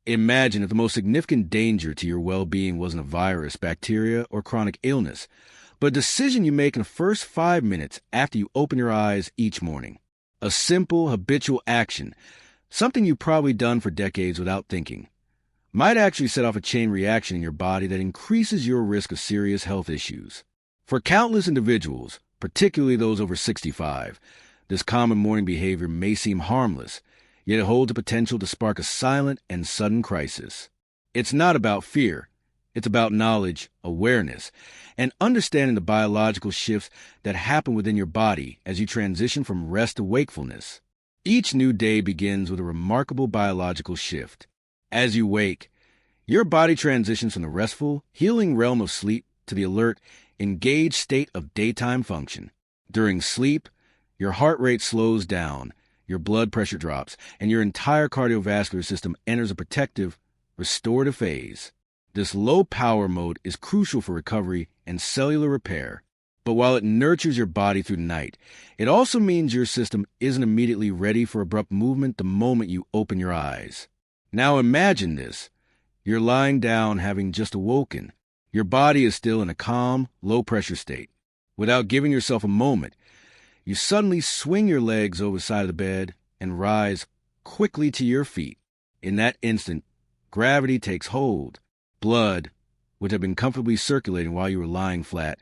Imagine if the most significant danger to your well-being wasn't a virus, bacteria, or chronic illness, but a decision you make in the first 5 minutes after you open your eyes each morning. A simple, habitual action, something you've probably done for decades without thinking, might actually set off a chain reaction in your body that increases your risk of serious health issues. For countless individuals, particularly those over 65, this common morning behavior may seem harmless, yet it holds the potential to spark a silent and sudden crisis. It's not about fear. It's about knowledge, awareness, and understanding the biological shifts that happen within your body as you transition from rest to wakefulness. Each new day begins with a remarkable biological shift. As you wake, your body transitions from the restful, healing realm of sleep to the alert, engaged state of daytime function. During sleep, your heart rate slows down, your blood pressure drops, and your entire cardiovascular system enters a protective, restorative phase. This low-power mode is crucial for recovery and cellular repair. But while it nurtures your body through the night, it also means your system isn't immediately ready for abrupt movement the moment you open your eyes. Now imagine this. You're lying down having just awoken. Your body is still in a calm, low-pressure state. Without giving yourself a moment, you suddenly swing your legs over the side of the bed and rise quickly to your feet. In that instant, gravity takes hold. Blood, which had been comfortably circulating while you were lying flat,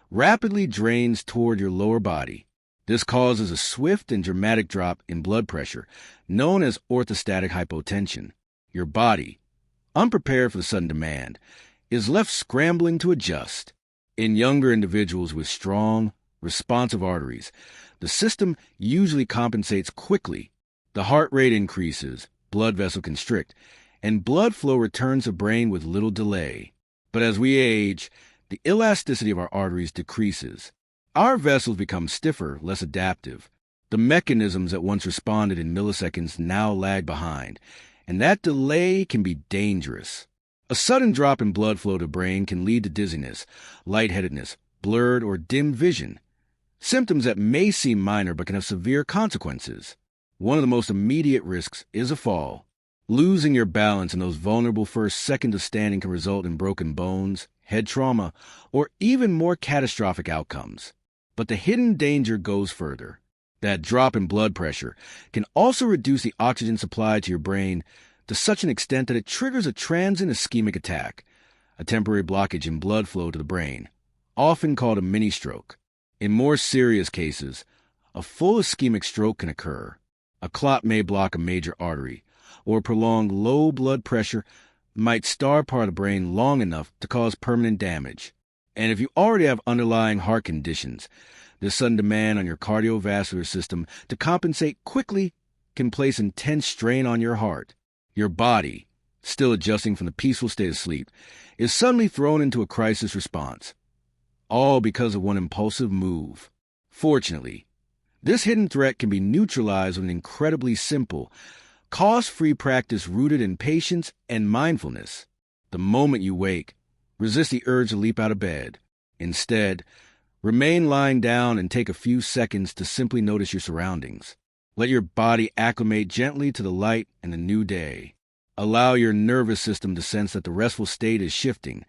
rapidly drains toward your lower body. This causes a swift and dramatic drop in blood pressure, known as orthostatic hypotension. Your body, unprepared for the sudden demand, is left scrambling to adjust. In younger individuals with strong, responsive arteries, the system usually compensates quickly. The heart rate increases, blood vessels constrict, and blood flow returns to the brain with little delay. But as we age, the elasticity of our arteries decreases. Our vessels become stiffer, less adaptive. The mechanisms that once responded in milliseconds now lag behind, and that delay can be dangerous. A sudden drop in blood flow to the brain can lead to dizziness, lightheadedness, blurred or dim vision, symptoms that may seem minor but can have severe consequences. One of the most immediate risks is a fall. Losing your balance in those vulnerable first seconds of standing can result in broken bones, head trauma, or even more catastrophic outcomes. But the hidden danger goes further. That drop in blood pressure can also reduce the oxygen supply to your brain to such an extent that it triggers a transient ischemic attack, a temporary blockage in blood flow to the brain, often called a mini-stroke. In more serious cases, a full ischemic stroke can occur. A clot may block a major artery, or prolonged low blood pressure might starve part of the brain long enough to cause permanent damage. And if you already have underlying heart conditions, this sudden demand on your cardiovascular system to compensate quickly can place intense strain on your heart. Your body, still adjusting from the peaceful state of sleep, is suddenly thrown into a crisis response, all because of one impulsive move. Fortunately, this hidden threat can be neutralized with an incredibly simple, cost-free practice rooted in patience and mindfulness. The moment you wake, resist the urge to leap out of bed. Instead, remain lying down and take a few seconds to simply notice your surroundings. Let your body acclimate gently to the light and the new day. Allow your nervous system to sense that the restful state is shifting,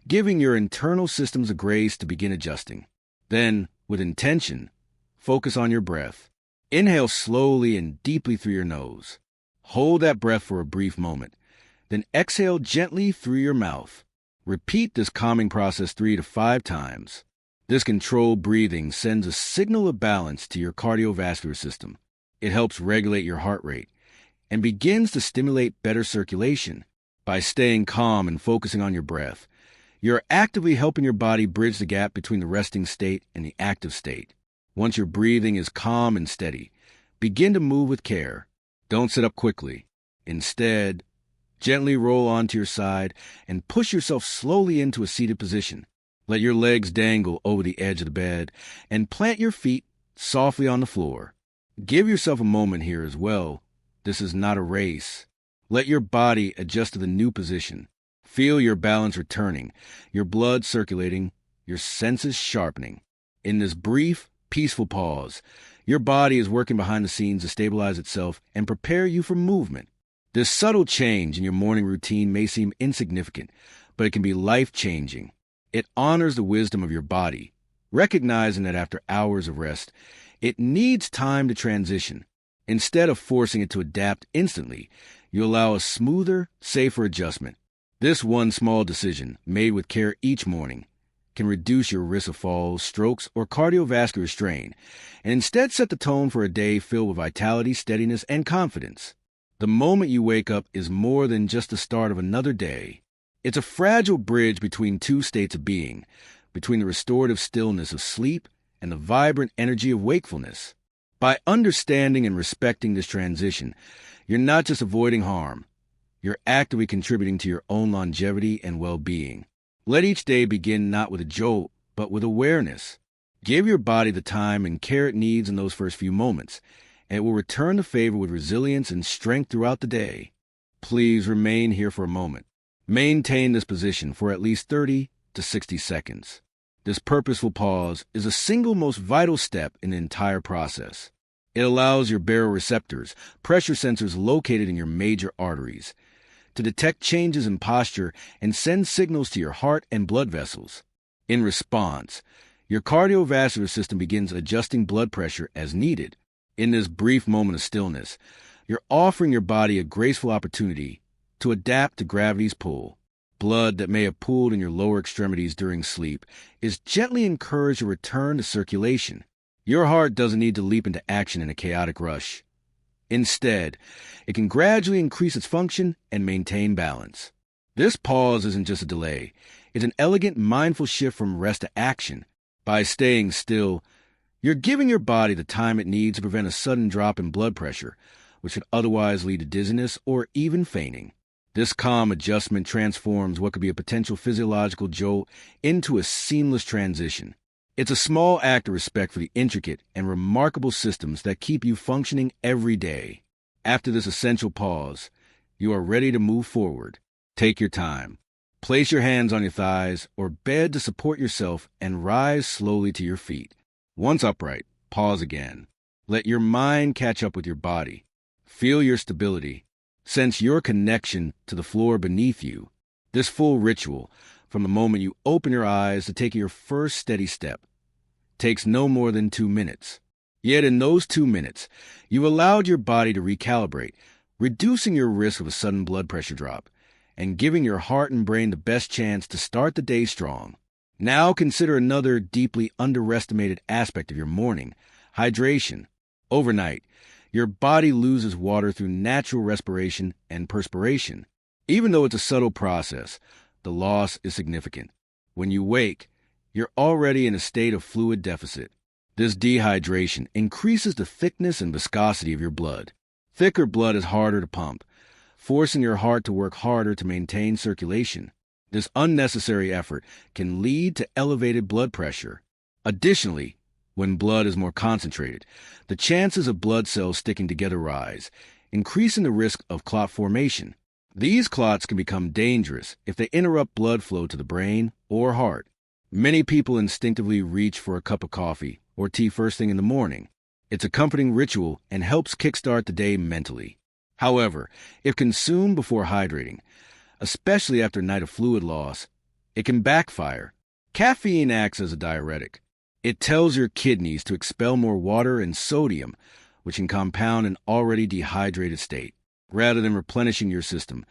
giving your internal systems a grace to begin adjusting. Then, with intention, focus on your breath. Inhale slowly and deeply through your nose. Hold that breath for a brief moment. Then exhale gently through your mouth. Repeat this calming process 3 to 5 times. This controlled breathing sends a signal of balance to your cardiovascular system. It helps regulate your heart rate and begins to stimulate better circulation. By staying calm and focusing on your breath, you're actively helping your body bridge the gap between the resting state and the active state. Once your breathing is calm and steady, begin to move with care. Don't sit up quickly. Instead, gently roll onto your side and push yourself slowly into a seated position. Let your legs dangle over the edge of the bed and plant your feet softly on the floor. Give yourself a moment here as well. This is not a race. Let your body adjust to the new position. Feel your balance returning, your blood circulating, your senses sharpening. In this brief, peaceful pause, your body is working behind the scenes to stabilize itself and prepare you for movement. This subtle change in your morning routine may seem insignificant, but it can be life-changing. It honors the wisdom of your body, recognizing that after hours of rest, it needs time to transition. Instead of forcing it to adapt instantly, you allow a smoother, safer adjustment. This one small decision, made with care each morning, can reduce your risk of falls, strokes, or cardiovascular strain, and instead set the tone for a day filled with vitality, steadiness, and confidence. The moment you wake up is more than just the start of another day. It's a fragile bridge between two states of being, between the restorative stillness of sleep and the vibrant energy of wakefulness. By understanding and respecting this transition, you're not just avoiding harm, you're actively contributing to your own longevity and well-being. Let each day begin not with a jolt, but with awareness. Give your body the time and care it needs in those first few moments, and it will return the favor with resilience and strength throughout the day. Please remain here for a moment. Maintain this position for at least 30 to 60 seconds. This purposeful pause is the single most vital step in the entire process. It allows your baroreceptors, pressure sensors located in your major arteries, to detect changes in posture and send signals to your heart and blood vessels. In response, your cardiovascular system begins adjusting blood pressure as needed. In this brief moment of stillness, you're offering your body a graceful opportunity to adapt to gravity's pull. Blood that may have pooled in your lower extremities during sleep is gently encouraged to return to circulation. Your heart doesn't need to leap into action in a chaotic rush. Instead, it can gradually increase its function and maintain balance. This pause isn't just a delay. It's an elegant, mindful shift from rest to action. By staying still, you're giving your body the time it needs to prevent a sudden drop in blood pressure, which could otherwise lead to dizziness or even fainting. This calm adjustment transforms what could be a potential physiological jolt into a seamless transition. It's a small act of respect for the intricate and remarkable systems that keep you functioning every day. After this essential pause, you are ready to move forward. Take your time. Place your hands on your thighs or bed to support yourself and rise slowly to your feet. Once upright, pause again. Let your mind catch up with your body. Feel your stability. Sense your connection to the floor beneath you. This full ritual, from the moment you open your eyes to taking your first steady step, takes no more than 2 minutes. Yet in those 2 minutes, you allowed your body to recalibrate, reducing your risk of a sudden blood pressure drop, and giving your heart and brain the best chance to start the day strong. Now consider another deeply underestimated aspect of your morning: hydration. Overnight, your body loses water through natural respiration and perspiration. Even though it's a subtle process, the loss is significant. When you wake, you're already in a state of fluid deficit. This dehydration increases the thickness and viscosity of your blood. Thicker blood is harder to pump, forcing your heart to work harder to maintain circulation. This unnecessary effort can lead to elevated blood pressure. Additionally, when blood is more concentrated, the chances of blood cells sticking together rise, increasing the risk of clot formation. These clots can become dangerous if they interrupt blood flow to the brain or heart. Many people instinctively reach for a cup of coffee or tea first thing in the morning. It's a comforting ritual and helps kickstart the day mentally. However, if consumed before hydrating, especially after a night of fluid loss, it can backfire. Caffeine acts as a diuretic. It tells your kidneys to expel more water and sodium, which can compound an already dehydrated state. Rather than replenishing your system,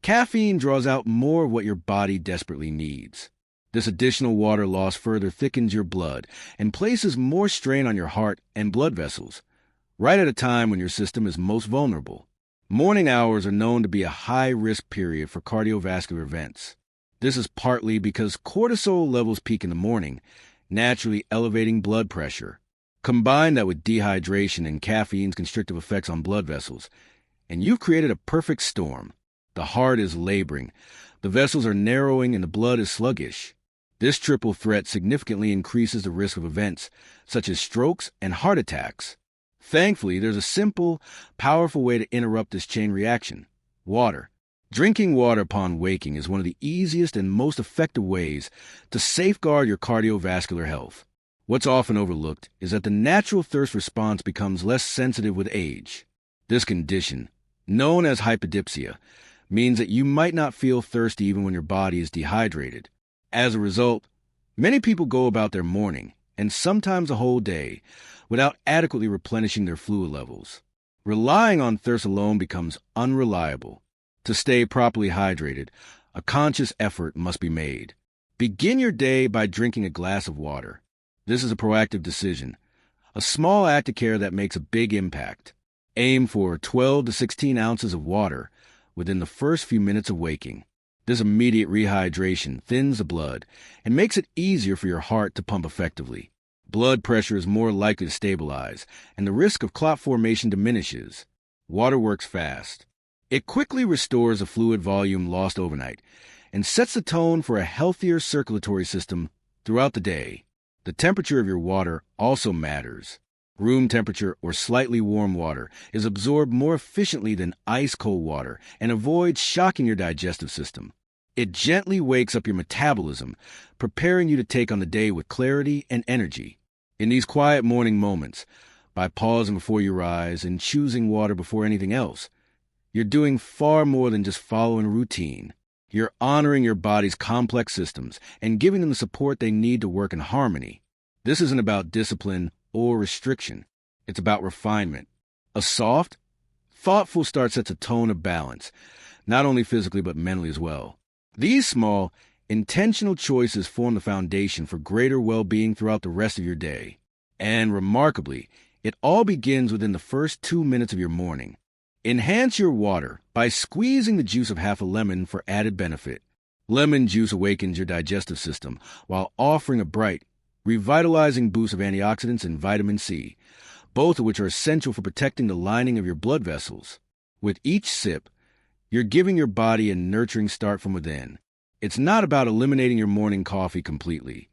caffeine draws out more of what your body desperately needs. This additional water loss further thickens your blood and places more strain on your heart and blood vessels, right at a time when your system is most vulnerable. Morning hours are known to be a high-risk period for cardiovascular events. This is partly because cortisol levels peak in the morning, naturally elevating blood pressure. Combine that with dehydration and caffeine's constrictive effects on blood vessels, and you've created a perfect storm. The heart is laboring, the vessels are narrowing, and the blood is sluggish. This triple threat significantly increases the risk of events such as strokes and heart attacks. Thankfully, there's a simple, powerful way to interrupt this chain reaction: water. Drinking water upon waking is one of the easiest and most effective ways to safeguard your cardiovascular health. What's often overlooked is that the natural thirst response becomes less sensitive with age. This condition, known as hypodipsia, means that you might not feel thirsty even when your body is dehydrated. As a result, many people go about their morning, and sometimes a whole day, without adequately replenishing their fluid levels. Relying on thirst alone becomes unreliable. To stay properly hydrated, a conscious effort must be made. Begin your day by drinking a glass of water. This is a proactive decision, a small act of care that makes a big impact. Aim for 12 to 16 ounces of water within the first few minutes of waking. This immediate rehydration thins the blood and makes it easier for your heart to pump effectively. Blood pressure is more likely to stabilize, and the risk of clot formation diminishes. Water works fast. It quickly restores the fluid volume lost overnight and sets the tone for a healthier circulatory system throughout the day. The temperature of your water also matters. Room temperature or slightly warm water is absorbed more efficiently than ice-cold water and avoids shocking your digestive system. It gently wakes up your metabolism, preparing you to take on the day with clarity and energy. In these quiet morning moments, by pausing before you rise and choosing water before anything else, you're doing far more than just following a routine. You're honoring your body's complex systems and giving them the support they need to work in harmony. This isn't about discipline or restriction. It's about refinement. A soft, thoughtful start sets a tone of balance, not only physically but mentally as well. These small, intentional choices form the foundation for greater well-being throughout the rest of your day. And remarkably, it all begins within the first 2 minutes of your morning. Enhance your water by squeezing the juice of half a lemon for added benefit. Lemon juice awakens your digestive system while offering a bright, revitalizing boost of antioxidants and vitamin C, both of which are essential for protecting the lining of your blood vessels. With each sip, you're giving your body a nurturing start from within. It's not about eliminating your morning coffee completely.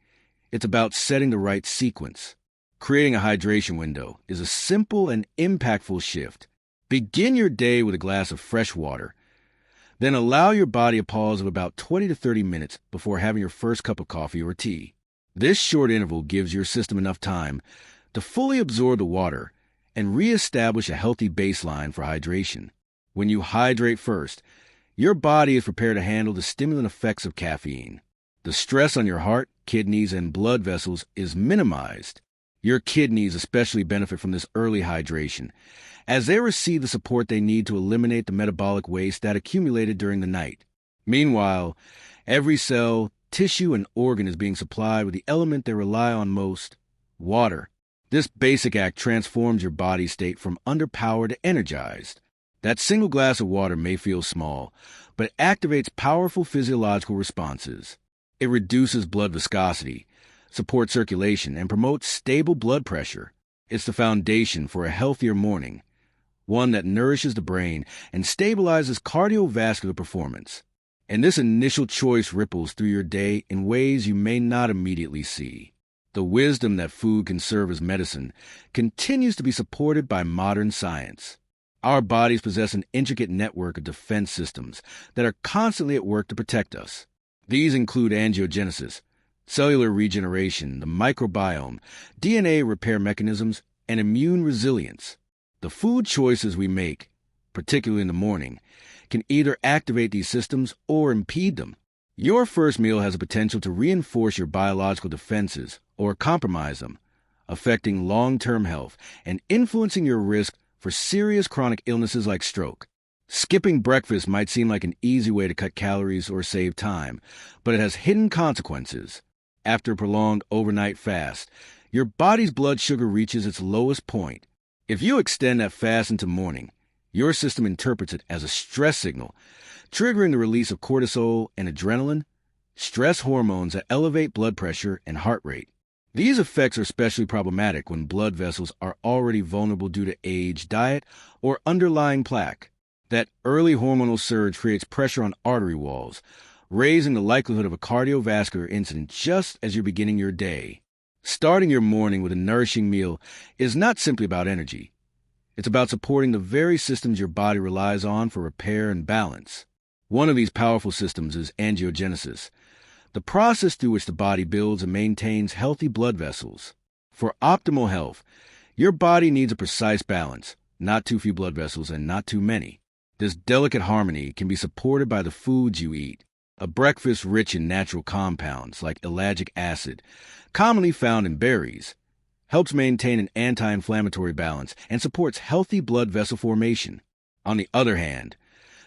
It's about setting the right sequence. Creating a hydration window is a simple and impactful shift. Begin your day with a glass of fresh water. Then allow your body a pause of about 20 to 30 minutes before having your first cup of coffee or tea. This short interval gives your system enough time to fully absorb the water and reestablish a healthy baseline for hydration. When you hydrate first, your body is prepared to handle the stimulant effects of caffeine. The stress on your heart, kidneys, and blood vessels is minimized. Your kidneys especially benefit from this early hydration, as they receive the support they need to eliminate the metabolic waste that accumulated during the night. Meanwhile, every cell, tissue, and organ is being supplied with the element they rely on most, water. This basic act transforms your body state from underpowered to energized. That single glass of water may feel small, but it activates powerful physiological responses. It reduces blood viscosity, supports circulation, and promotes stable blood pressure. It's the foundation for a healthier morning, one that nourishes the brain and stabilizes cardiovascular performance. And this initial choice ripples through your day in ways you may not immediately see. The wisdom that food can serve as medicine continues to be supported by modern science. Our bodies possess an intricate network of defense systems that are constantly at work to protect us. These include angiogenesis, cellular regeneration, the microbiome, DNA repair mechanisms, and immune resilience. The food choices we make, particularly in the morning, can either activate these systems or impede them. Your first meal has the potential to reinforce your biological defenses or compromise them, affecting long-term health and influencing your risk for serious chronic illnesses like stroke. Skipping breakfast might seem like an easy way to cut calories or save time, but it has hidden consequences. After a prolonged overnight fast, your body's blood sugar reaches its lowest point. If you extend that fast into morning, your system interprets it as a stress signal, triggering the release of cortisol and adrenaline, stress hormones that elevate blood pressure and heart rate. These effects are especially problematic when blood vessels are already vulnerable due to age, diet, or underlying plaque. That early hormonal surge creates pressure on artery walls, raising the likelihood of a cardiovascular incident just as you're beginning your day. Starting your morning with a nourishing meal is not simply about energy. It's about supporting the very systems your body relies on for repair and balance. One of these powerful systems is angiogenesis, the process through which the body builds and maintains healthy blood vessels. For optimal health, your body needs a precise balance, not too few blood vessels and not too many. This delicate harmony can be supported by the foods you eat. A breakfast rich in natural compounds like ellagic acid, commonly found in berries, helps maintain an anti-inflammatory balance and supports healthy blood vessel formation. On the other hand,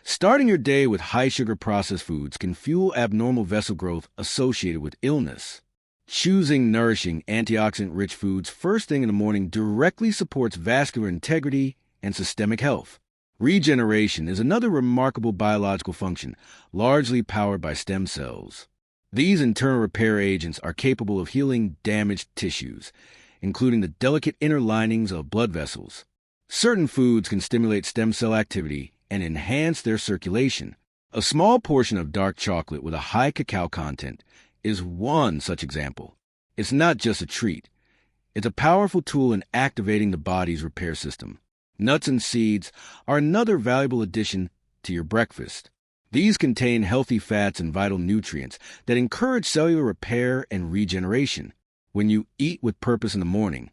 starting your day with high-sugar processed foods can fuel abnormal vessel growth associated with illness. Choosing nourishing, antioxidant-rich foods first thing in the morning directly supports vascular integrity and systemic health. Regeneration is another remarkable biological function, largely powered by stem cells. These internal repair agents are capable of healing damaged tissues, including the delicate inner linings of blood vessels. Certain foods can stimulate stem cell activity and enhance their circulation. A small portion of dark chocolate with a high cacao content is one such example. It's not just a treat. It's a powerful tool in activating the body's repair system. Nuts and seeds are another valuable addition to your breakfast. These contain healthy fats and vital nutrients that encourage cellular repair and regeneration. When you eat with purpose in the morning,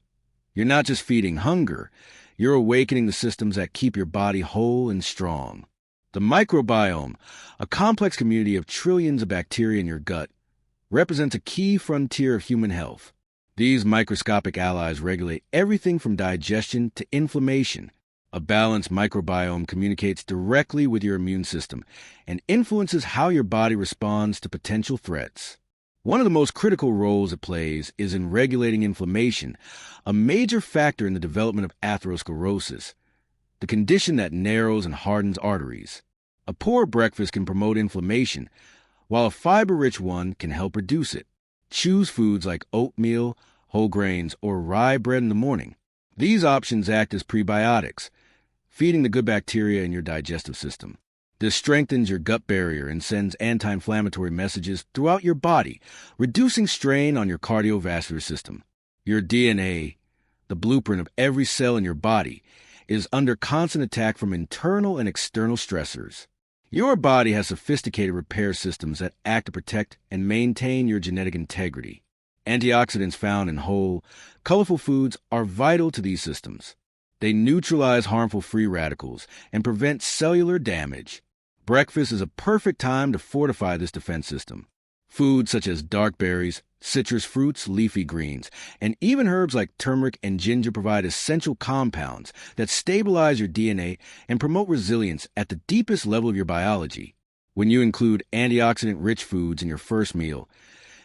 you're not just feeding hunger, you're awakening the systems that keep your body whole and strong. The microbiome, a complex community of trillions of bacteria in your gut, represents a key frontier of human health. These microscopic allies regulate everything from digestion to inflammation. A balanced microbiome communicates directly with your immune system and influences how your body responds to potential threats. One of the most critical roles it plays is in regulating inflammation, a major factor in the development of atherosclerosis, the condition that narrows and hardens arteries. A poor breakfast can promote inflammation, while a fiber-rich one can help reduce it. Choose foods like oatmeal, whole grains, or rye bread in the morning. These options act as prebiotics, feeding the good bacteria in your digestive system. This strengthens your gut barrier and sends anti-inflammatory messages throughout your body, reducing strain on your cardiovascular system. Your DNA, the blueprint of every cell in your body, is under constant attack from internal and external stressors. Your body has sophisticated repair systems that act to protect and maintain your genetic integrity. Antioxidants found in whole, colorful foods are vital to these systems. They neutralize harmful free radicals and prevent cellular damage. Breakfast is a perfect time to fortify this defense system. Foods such as dark berries, citrus fruits, leafy greens, and even herbs like turmeric and ginger provide essential compounds that stabilize your DNA and promote resilience at the deepest level of your biology. When you include antioxidant-rich foods in your first meal,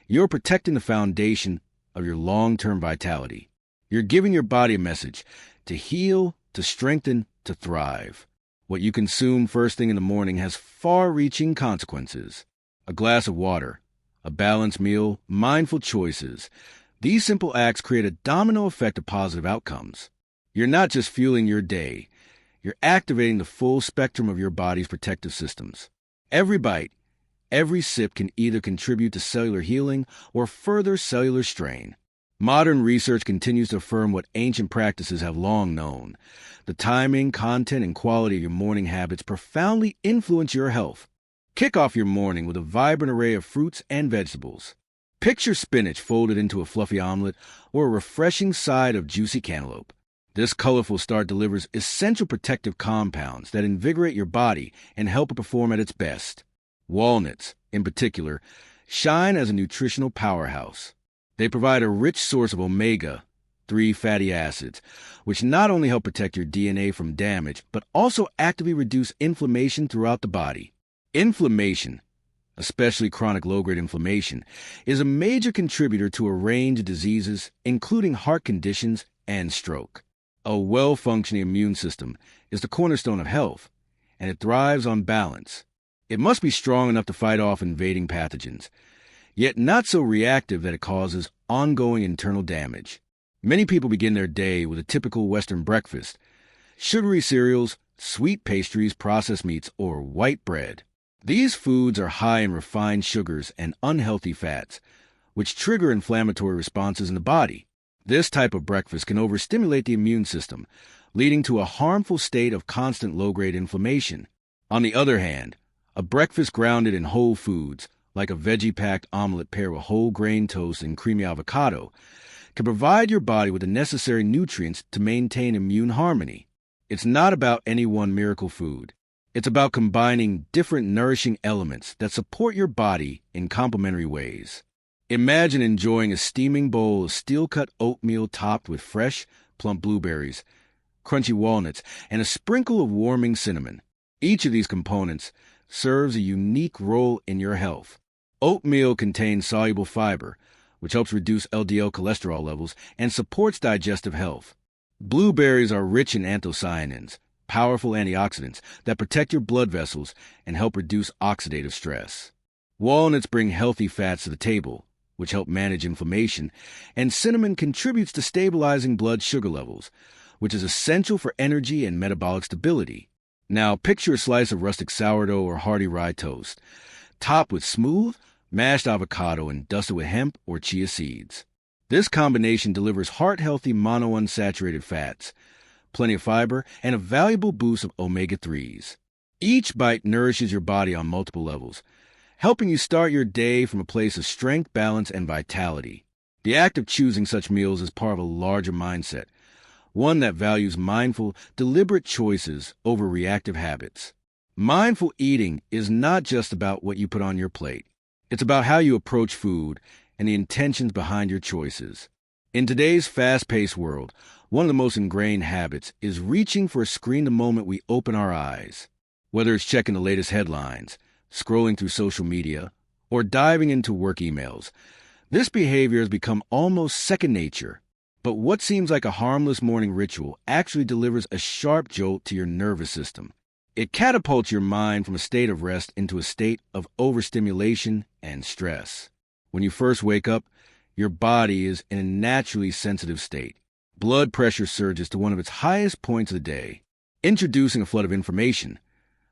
you're protecting the foundation of your long-term vitality. You're giving your body a message to heal, to strengthen, to thrive. What you consume first thing in the morning has far-reaching consequences. A glass of water, a balanced meal, mindful choices. These simple acts create a domino effect of positive outcomes. You're not just fueling your day, you're activating the full spectrum of your body's protective systems. Every bite, every sip can either contribute to cellular healing or further cellular strain. Modern research continues to affirm what ancient practices have long known. The timing, content, and quality of your morning habits profoundly influence your health. Kick off your morning with a vibrant array of fruits and vegetables. Picture spinach folded into a fluffy omelet or a refreshing side of juicy cantaloupe. This colorful start delivers essential protective compounds that invigorate your body and help it perform at its best. Walnuts, in particular, shine as a nutritional powerhouse. They provide a rich source of omega-3 fatty acids, which not only help protect your DNA from damage, but also actively reduce inflammation throughout the body. Inflammation, especially chronic low-grade inflammation, is a major contributor to a range of diseases, including heart conditions and stroke. A well-functioning immune system is the cornerstone of health, and it thrives on balance. It must be strong enough to fight off invading pathogens, yet not so reactive that it causes ongoing internal damage. Many people begin their day with a typical Western breakfast: sugary cereals, sweet pastries, processed meats, or white bread. These foods are high in refined sugars and unhealthy fats, which trigger inflammatory responses in the body. This type of breakfast can overstimulate the immune system, leading to a harmful state of constant low-grade inflammation. On the other hand, a breakfast grounded in whole foods, like a veggie-packed omelet paired with whole grain toast and creamy avocado, can provide your body with the necessary nutrients to maintain immune harmony. It's not about any one miracle food. It's about combining different nourishing elements that support your body in complementary ways. Imagine enjoying a steaming bowl of steel-cut oatmeal topped with fresh, plump blueberries, crunchy walnuts, and a sprinkle of warming cinnamon. Each of these components serves a unique role in your health. Oatmeal contains soluble fiber, which helps reduce LDL cholesterol levels and supports digestive health. Blueberries are rich in anthocyanins, powerful antioxidants that protect your blood vessels and help reduce oxidative stress. Walnuts bring healthy fats to the table, which help manage inflammation, and cinnamon contributes to stabilizing blood sugar levels, which is essential for energy and metabolic stability. Now, picture a slice of rustic sourdough or hearty rye toast, topped with smooth, mashed avocado and dusted with hemp or chia seeds. This combination delivers heart-healthy monounsaturated fats, plenty of fiber, and a valuable boost of omega-3s. Each bite nourishes your body on multiple levels, helping you start your day from a place of strength, balance, and vitality. The act of choosing such meals is part of a larger mindset, one that values mindful, deliberate choices over reactive habits. Mindful eating is not just about what you put on your plate. It's about how you approach food and the intentions behind your choices. In today's fast-paced world, one of the most ingrained habits is reaching for a screen the moment we open our eyes. Whether it's checking the latest headlines, scrolling through social media, or diving into work emails, this behavior has become almost second nature. But what seems like a harmless morning ritual actually delivers a sharp jolt to your nervous system. It catapults your mind from a state of rest into a state of overstimulation and stress. When you first wake up, your body is in a naturally sensitive state. Blood pressure surges to one of its highest points of the day, introducing a flood of information,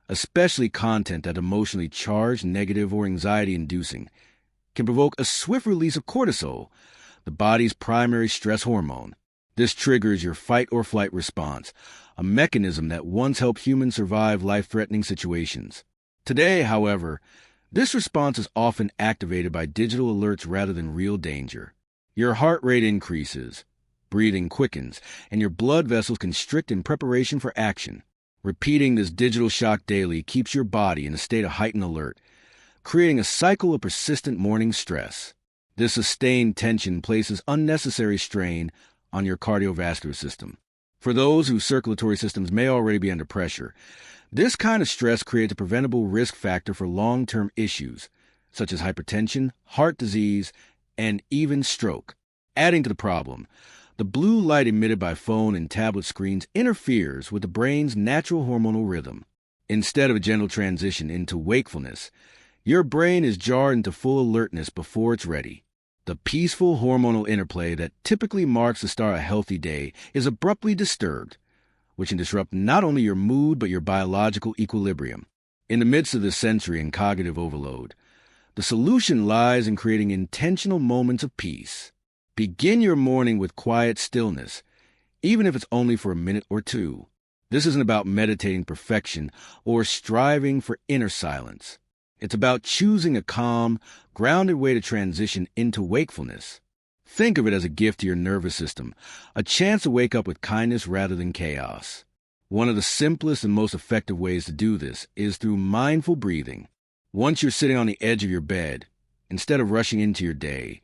especially content that emotionally charged, negative, or anxiety-inducing, can provoke a swift release of cortisol, the body's primary stress hormone. This triggers your fight-or-flight response, a mechanism that once helped humans survive life-threatening situations. Today, however, this response is often activated by digital alerts rather than real danger. Your heart rate increases, breathing quickens, and your blood vessels constrict in preparation for action. Repeating this digital shock daily keeps your body in a state of heightened alert, creating a cycle of persistent morning stress. This sustained tension places unnecessary strain on your cardiovascular system. For those whose circulatory systems may already be under pressure, this kind of stress creates a preventable risk factor for long-term issues, such as hypertension, heart disease, and even stroke. Adding to the problem, the blue light emitted by phone and tablet screens interferes with the brain's natural hormonal rhythm. Instead of a gentle transition into wakefulness, your brain is jarred into full alertness before it's ready. The peaceful hormonal interplay that typically marks the start of a healthy day is abruptly disturbed, which can disrupt not only your mood but your biological equilibrium. In the midst of this sensory and cognitive overload, the solution lies in creating intentional moments of peace. Begin your morning with quiet stillness, even if it's only for a minute or two. This isn't about meditating perfection or striving for inner silence. It's about choosing a calm, grounded way to transition into wakefulness. Think of it as a gift to your nervous system, a chance to wake up with kindness rather than chaos. One of the simplest and most effective ways to do this is through mindful breathing. Once you're sitting on the edge of your bed, instead of rushing into your day,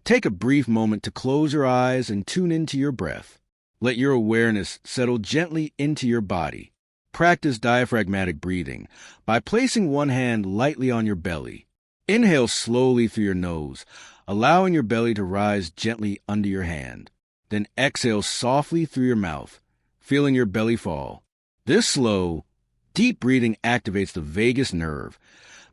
take a brief moment to close your eyes and tune into your breath. Let your awareness settle gently into your body. Practice diaphragmatic breathing by placing one hand lightly on your belly. Inhale slowly through your nose, allowing your belly to rise gently under your hand. Then exhale softly through your mouth, feeling your belly fall. This slow, deep breathing activates the vagus nerve,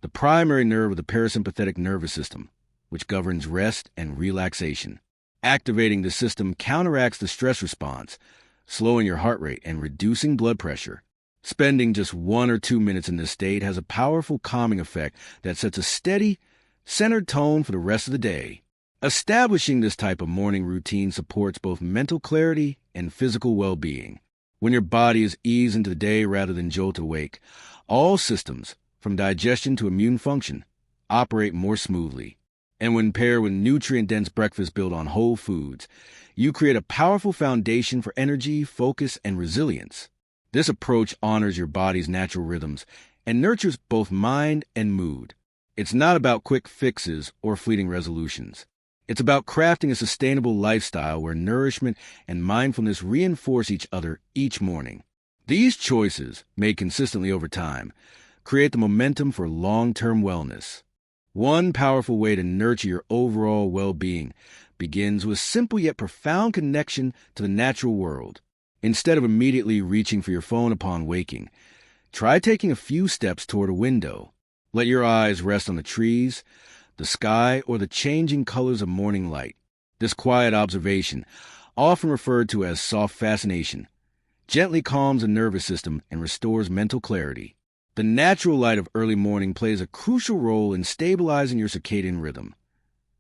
the primary nerve of the parasympathetic nervous system, which governs rest and relaxation. Activating the system counteracts the stress response, slowing your heart rate and reducing blood pressure. Spending just 1 or 2 minutes in this state has a powerful calming effect that sets a steady, centered tone for the rest of the day. Establishing this type of morning routine supports both mental clarity and physical well-being. When your body is eased into the day rather than jolted awake, all systems, from digestion to immune function, operate more smoothly. And when paired with nutrient-dense breakfast built on whole foods, you create a powerful foundation for energy, focus, and resilience. This approach honors your body's natural rhythms and nurtures both mind and mood. It's not about quick fixes or fleeting resolutions. It's about crafting a sustainable lifestyle where nourishment and mindfulness reinforce each other each morning. These choices, made consistently over time, create the momentum for long-term wellness. One powerful way to nurture your overall well-being begins with simple yet profound connection to the natural world. Instead of immediately reaching for your phone upon waking, try taking a few steps toward a window. Let your eyes rest on the trees, the sky, or the changing colors of morning light. This quiet observation, often referred to as soft fascination, gently calms the nervous system and restores mental clarity. The natural light of early morning plays a crucial role in stabilizing your circadian rhythm,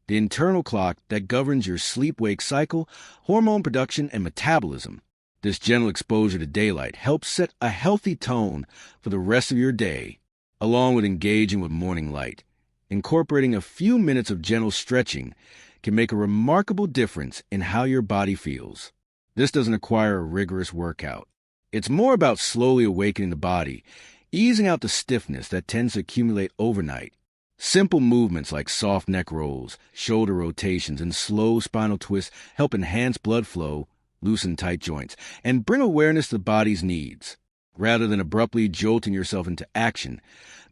the internal clock that governs your sleep-wake cycle, hormone production, and metabolism. This gentle exposure to daylight helps set a healthy tone for the rest of your day, along with engaging with morning light. Incorporating a few minutes of gentle stretching can make a remarkable difference in how your body feels. This doesn't require a rigorous workout. It's more about slowly awakening the body, easing out the stiffness that tends to accumulate overnight. Simple movements like soft neck rolls, shoulder rotations, and slow spinal twists help enhance blood flow, loosen tight joints, and bring awareness to the body's needs. Rather than abruptly jolting yourself into action,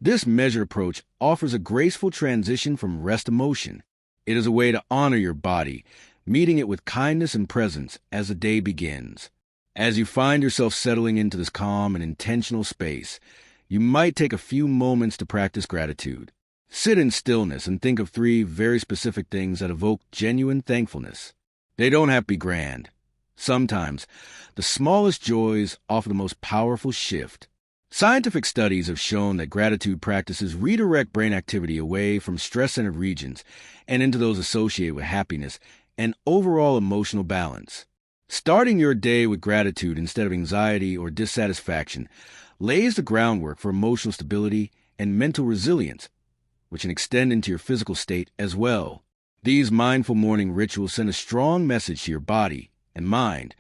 this measured approach offers a graceful transition from rest to motion. It is a way to honor your body, meeting it with kindness and presence as the day begins. As you find yourself settling into this calm and intentional space, you might take a few moments to practice gratitude. Sit in stillness and think of 3 very specific things that evoke genuine thankfulness. They don't have to be grand. Sometimes, the smallest joys offer the most powerful shift. Scientific studies have shown that gratitude practices redirect brain activity away from stress-centered regions and into those associated with happiness and overall emotional balance. Starting your day with gratitude instead of anxiety or dissatisfaction lays the groundwork for emotional stability and mental resilience, which can extend into your physical state as well. These mindful morning rituals send a strong message to your body and mind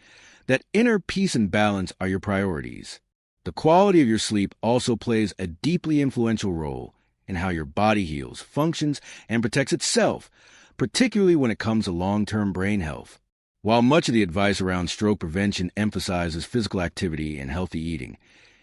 that inner peace and balance are your priorities. The quality of your sleep also plays a deeply influential role in how your body heals, functions, and protects itself, particularly when it comes to long-term brain health. While much of the advice around stroke prevention emphasizes physical activity and healthy eating,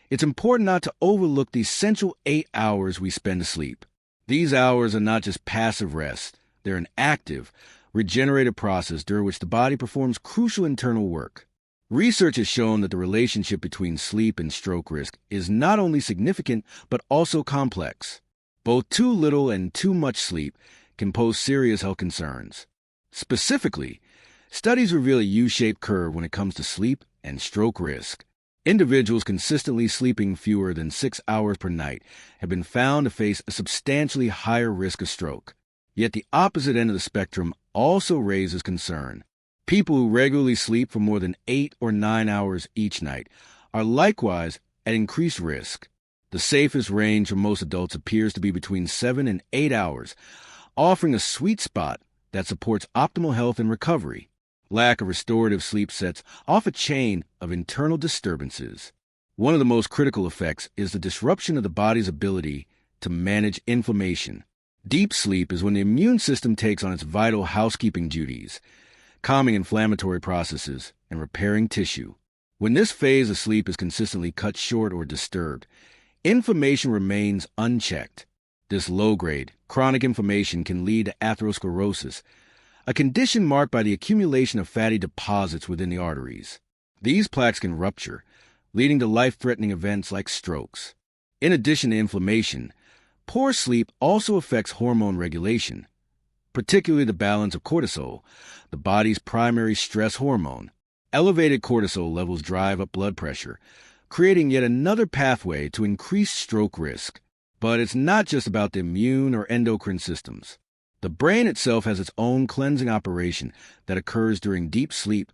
it's important not to overlook the essential 8 hours we spend asleep. These hours are not just passive rest, they're an active, regenerative process during which the body performs crucial internal work. Research has shown that the relationship between sleep and stroke risk is not only significant but also complex. Both too little and too much sleep can pose serious health concerns. Specifically, studies reveal a U-shaped curve when it comes to sleep and stroke risk. Individuals consistently sleeping fewer than 6 hours per night have been found to face a substantially higher risk of stroke. Yet the opposite end of the spectrum also raises concern. People who regularly sleep for more than 8 or 9 hours each night are likewise at increased risk. The safest range for most adults appears to be between 7 and 8 hours, offering a sweet spot that supports optimal health and recovery. Lack of restorative sleep sets off a chain of internal disturbances. One of the most critical effects is the disruption of the body's ability to manage inflammation. Deep sleep is when the immune system takes on its vital housekeeping duties, calming inflammatory processes and repairing tissue. When this phase of sleep is consistently cut short or disturbed, inflammation remains unchecked. This low-grade, chronic inflammation can lead to atherosclerosis, a condition marked by the accumulation of fatty deposits within the arteries. These plaques can rupture, leading to life-threatening events like strokes. In addition to inflammation, poor sleep also affects hormone regulation, particularly the balance of cortisol, the body's primary stress hormone. Elevated cortisol levels drive up blood pressure, creating yet another pathway to increased stroke risk. But it's not just about the immune or endocrine systems. The brain itself has its own cleansing operation that occurs during deep sleep,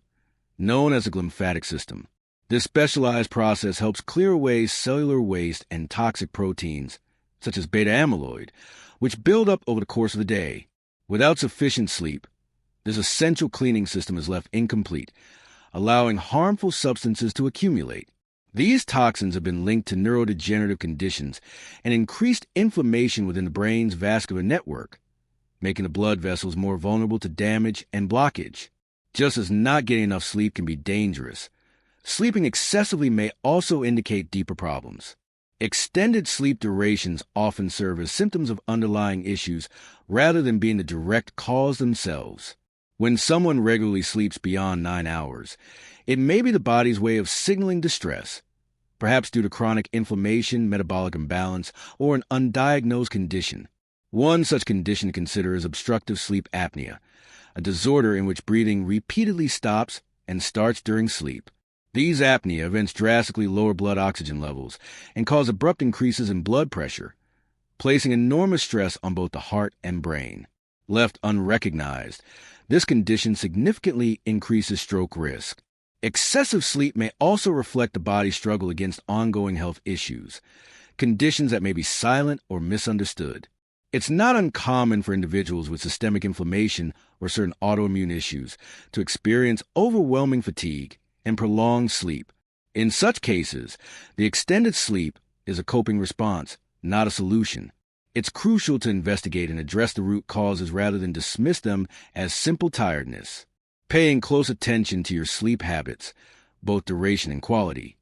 known as the glymphatic system. This specialized process helps clear away cellular waste and toxic proteins, such as beta-amyloid, which build up over the course of the day. Without sufficient sleep, this essential cleaning system is left incomplete, allowing harmful substances to accumulate. These toxins have been linked to neurodegenerative conditions and increased inflammation within the brain's vascular network, making the blood vessels more vulnerable to damage and blockage. Just as not getting enough sleep can be dangerous, sleeping excessively may also indicate deeper problems. Extended sleep durations often serve as symptoms of underlying issues rather than being the direct cause themselves. When someone regularly sleeps beyond 9 hours, it may be the body's way of signaling distress, perhaps due to chronic inflammation, metabolic imbalance, or an undiagnosed condition. One such condition to consider is obstructive sleep apnea, a disorder in which breathing repeatedly stops and starts during sleep. These apnea events drastically lower blood oxygen levels and cause abrupt increases in blood pressure, placing enormous stress on both the heart and brain. Left unrecognized, this condition significantly increases stroke risk. Excessive sleep may also reflect the body's struggle against ongoing health issues, conditions that may be silent or misunderstood. It's not uncommon for individuals with systemic inflammation or certain autoimmune issues to experience overwhelming fatigue and prolonged sleep. In such cases, the extended sleep is a coping response, not a solution. It's crucial to investigate and address the root causes rather than dismiss them as simple tiredness. Paying close attention to your sleep habits, both duration and quality,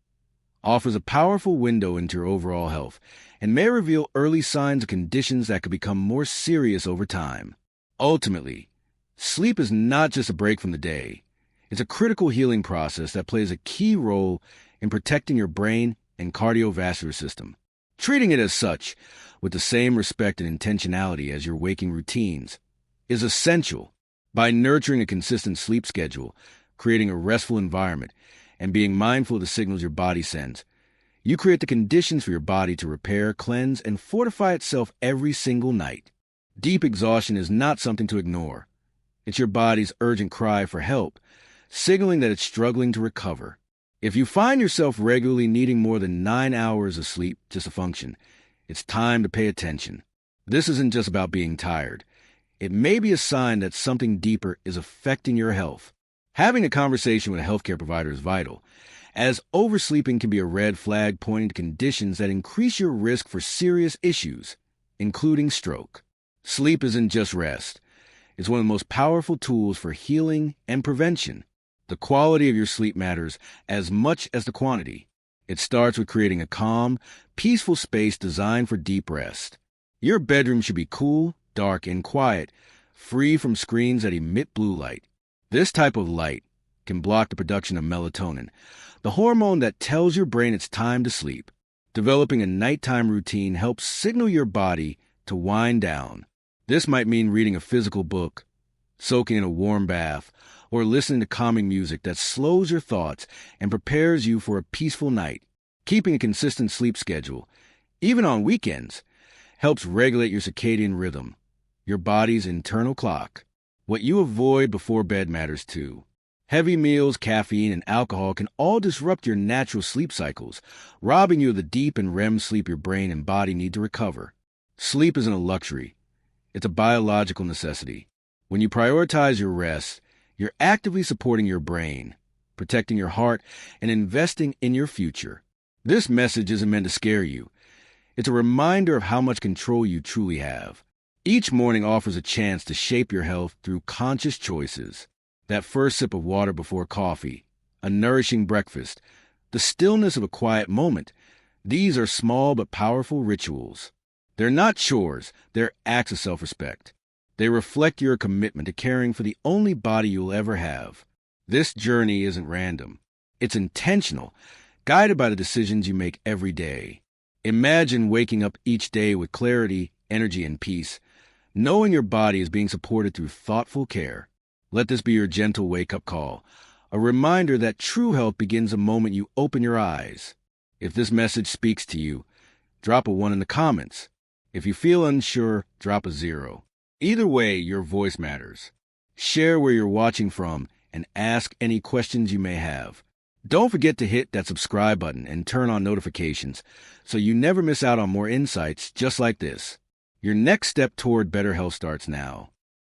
offers a powerful window into your overall health and may reveal early signs of conditions that could become more serious over time. Ultimately, sleep is not just a break from the day. It's a critical healing process that plays a key role in protecting your brain and cardiovascular system. Treating it as such, with the same respect and intentionality as your waking routines, is essential. By nurturing a consistent sleep schedule, creating a restful environment, and being mindful of the signals your body sends, you create the conditions for your body to repair, cleanse, and fortify itself every single night. Deep exhaustion is not something to ignore. It's your body's urgent cry for help, signaling that it's struggling to recover. If you find yourself regularly needing more than 9 hours of sleep just to function, it's time to pay attention. This isn't just about being tired. It may be a sign that something deeper is affecting your health. Having a conversation with a healthcare provider is vital, as oversleeping can be a red flag pointing to conditions that increase your risk for serious issues, including stroke. Sleep isn't just rest. It's one of the most powerful tools for healing and prevention. The quality of your sleep matters as much as the quantity. It starts with creating a calm, peaceful space designed for deep rest. Your bedroom should be cool, dark, and quiet, free from screens that emit blue light. This type of light can block the production of melatonin, the hormone that tells your brain it's time to sleep. Developing a nighttime routine helps signal your body to wind down. This might mean reading a physical book, soaking in a warm bath, or listening to calming music that slows your thoughts and prepares you for a peaceful night. Keeping a consistent sleep schedule, even on weekends, helps regulate your circadian rhythm, your body's internal clock. What you avoid before bed matters too. Heavy meals, caffeine, and alcohol can all disrupt your natural sleep cycles, robbing you of the deep and REM sleep your brain and body need to recover. Sleep isn't a luxury. It's a biological necessity. When you prioritize your rest, you're actively supporting your brain, protecting your heart, and investing in your future. This message isn't meant to scare you. It's a reminder of how much control you truly have. Each morning offers a chance to shape your health through conscious choices. That first sip of water before coffee, a nourishing breakfast, the stillness of a quiet moment. These are small but powerful rituals. They're not chores, they're acts of self-respect. They reflect your commitment to caring for the only body you'll ever have. This journey isn't random. It's intentional, guided by the decisions you make every day. Imagine waking up each day with clarity, energy, and peace, knowing your body is being supported through thoughtful care. Let this be your gentle wake-up call, a reminder that true health begins the moment you open your eyes. If this message speaks to you, drop a 1 in the comments. If you feel unsure, drop a 0. Either way, your voice matters. Share where you're watching from and ask any questions you may have. Don't forget to hit that subscribe button and turn on notifications so you never miss out on more insights just like this. Your next step toward better health starts now.